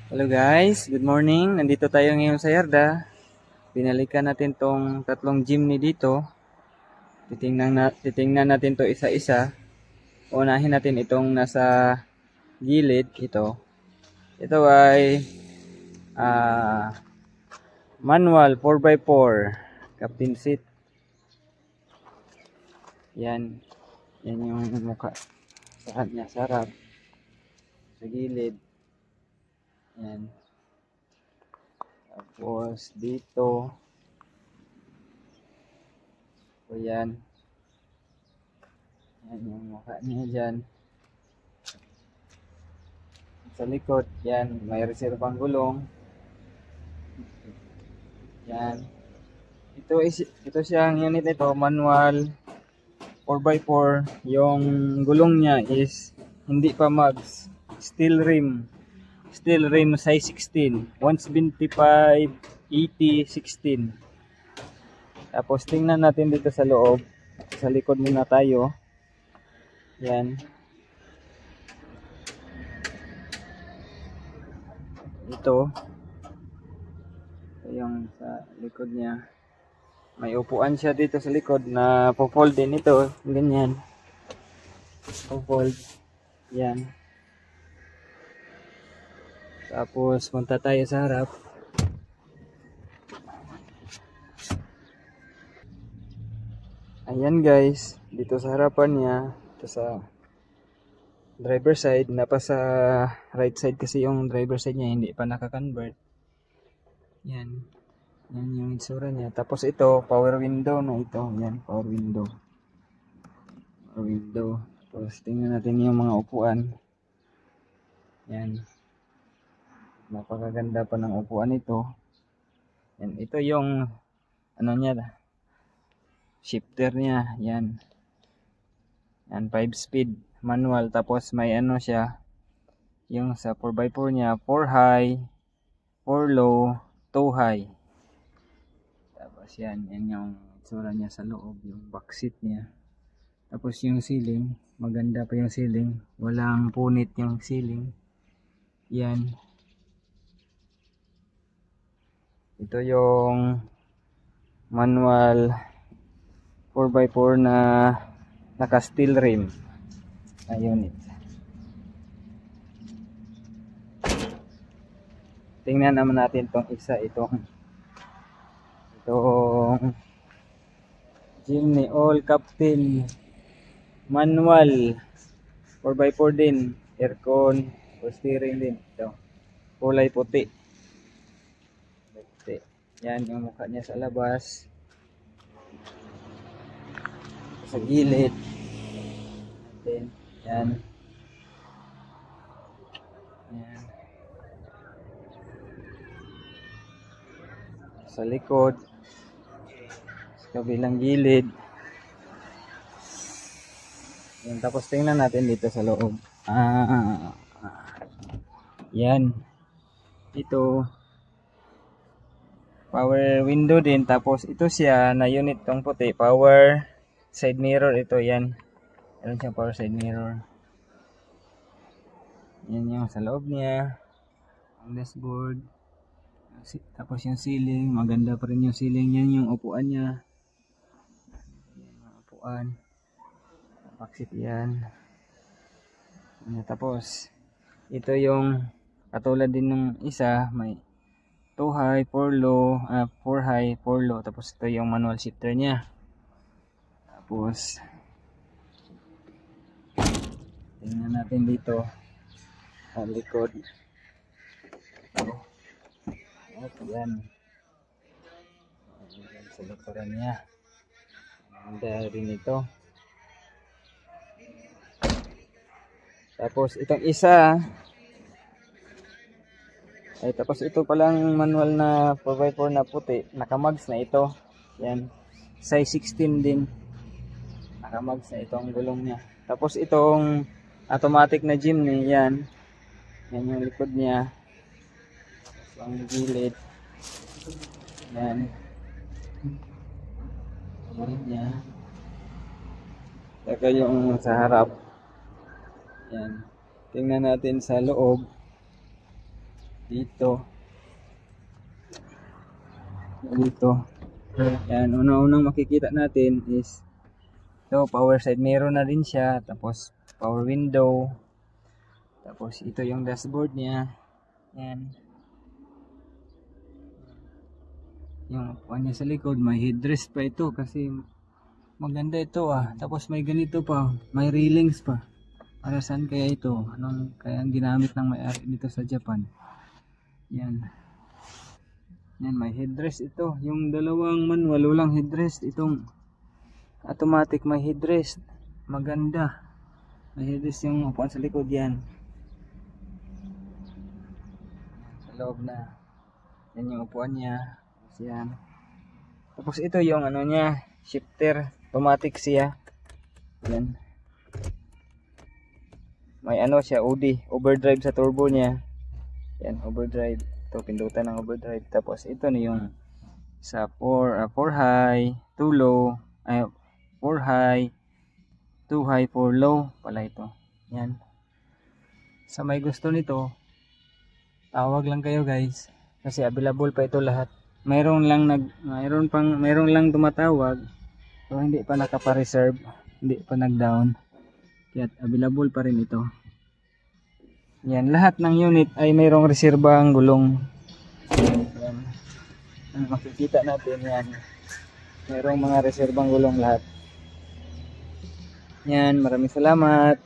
Hello guys, good morning. Nandito tayo ngayon sa Yarda. Binalikan natin tong tatlong jeepney dito. Titingnan natin to isa-isa. Unahin natin itong nasa gilid ito. Ito ay manual 4x4 captain seat. Yan. Yan yung mukha sa kanya, sa harap. Sa gilid. Yan. Tapos dito. So yan. Yan yung mukha niya dyan. Sa likod, yan. May reservang gulong. Yan. Ito siyang unit ito, manual 4x4. Yung gulong niya is hindi pa mags. Steel rim. Steel rim size 16. 175, 80, 16. Tapos tingnan natin dito sa loob. Sa likod muna tayo. Yan. Ito yung sa likod niya. May upuan siya dito sa likod na po-fold din ito. Ganyan. Po-fold. Yan. Tapos punta tayo sa harap. Ayan guys, dito sa harapan niya, ito sa driver side, napa sa right side kasi yung driver side niya hindi pa naka-convert. Yan. Yan yung itsura niya. Tapos ito, power window na ito. Yan, power window. Power window. Tapos tingnan natin yung mga upuan. Yan. Napakaganda pa ng upuan ito. Yan, ito yung ano niya, shifter niya. Yan. Yan, 5 speed manual. Tapos may ano siya, yung sa 4x4 niya, 4 high, 4 low, 2 high. Tapos yan yung itsura niya sa loob, yung back seat niya. Tapos yung ceiling, maganda pa yung ceiling. Walang punit yung ceiling. Yan. Ito yung manual 4x4 na naka steel rim na unit. Tingnan naman natin tong isa, itong jeepney all captain manual 4x4 din, aircon, steering din. Ito, kulay puti. Yan yung mukha niya sa labas. Sa gilid. Yan. Yan. Sa likod. Sa kabilang gilid. Yan. Tapos tingnan natin dito sa loob. Yan. Ito. Power window din. Tapos ito siya na unit tong puti. Power side mirror ito. Yan. Meron siyang power side mirror. Yan yung sa loob niya. Ang dashboard. Tapos yung ceiling. Maganda pa rin yung ceiling. Yan yung upuan niya. Yan yung upuan. Baksit yan. Tapos ito yung katulad din ng isa. May 2 high, 4 low, 4 high, 4 low. Tapos ito yung manual shifter niya. Tapos tingnan natin dito sa likod. Yan. Sa likuran niya. Ganda rin ito. Tapos itong isa ay tapos ito palang manual na 4x4 na puti. Nakamags na ito. Yan. Size 16 din. Nakamags na itong gulong niya. Tapos itong automatic na jeepney. Yan. Yan yung likod niya. Tapos ang gilid. Yan. Gilid niya. Saka yung sa harap. Yan. Tingnan natin sa loob. dito, dito. Yan, unang makikita natin is ito, power side mirror na rin siya, tapos power window, tapos ito yung dashboard niya. Yan. Yung upuan niya sa likod, may headrest pa ito kasi maganda ito ah. Tapos may ganito pa, may railings pa. Para saan kaya ito? Anong kaya ang ginamit ng may-ari dito sa Japan? Yan. Yan, may headrest ito. Yung dalawang manual, walang headrest. Itong automatic may headrest. Maganda. May headrest yung upuan sa likod yan. Sa loob na. Yan yung upuan niya. Yan. Tapos ito yung ano niya, shifter, automatic siya. Yan. May ano siya, OD, overdrive sa turbo niya. Yan, overdrive. Ito pindutan ng overdrive. Tapos ito na yung sa 4 high, 2 low, ay 4 high, 2 high, 4 low pala ito. Yan. Sa may gusto nito, tawag lang kayo guys kasi available pa ito lahat. Mayroon lang tumatawag, so hindi pa nakapa-reserve, hindi pa nag-down. Kaya available pa rin ito. Yan, lahat ng unit ay mayroong reserbang gulong. Yan. Ang makikita natin yan. Mayroong mga reserbang gulong lahat. Yan, maraming salamat.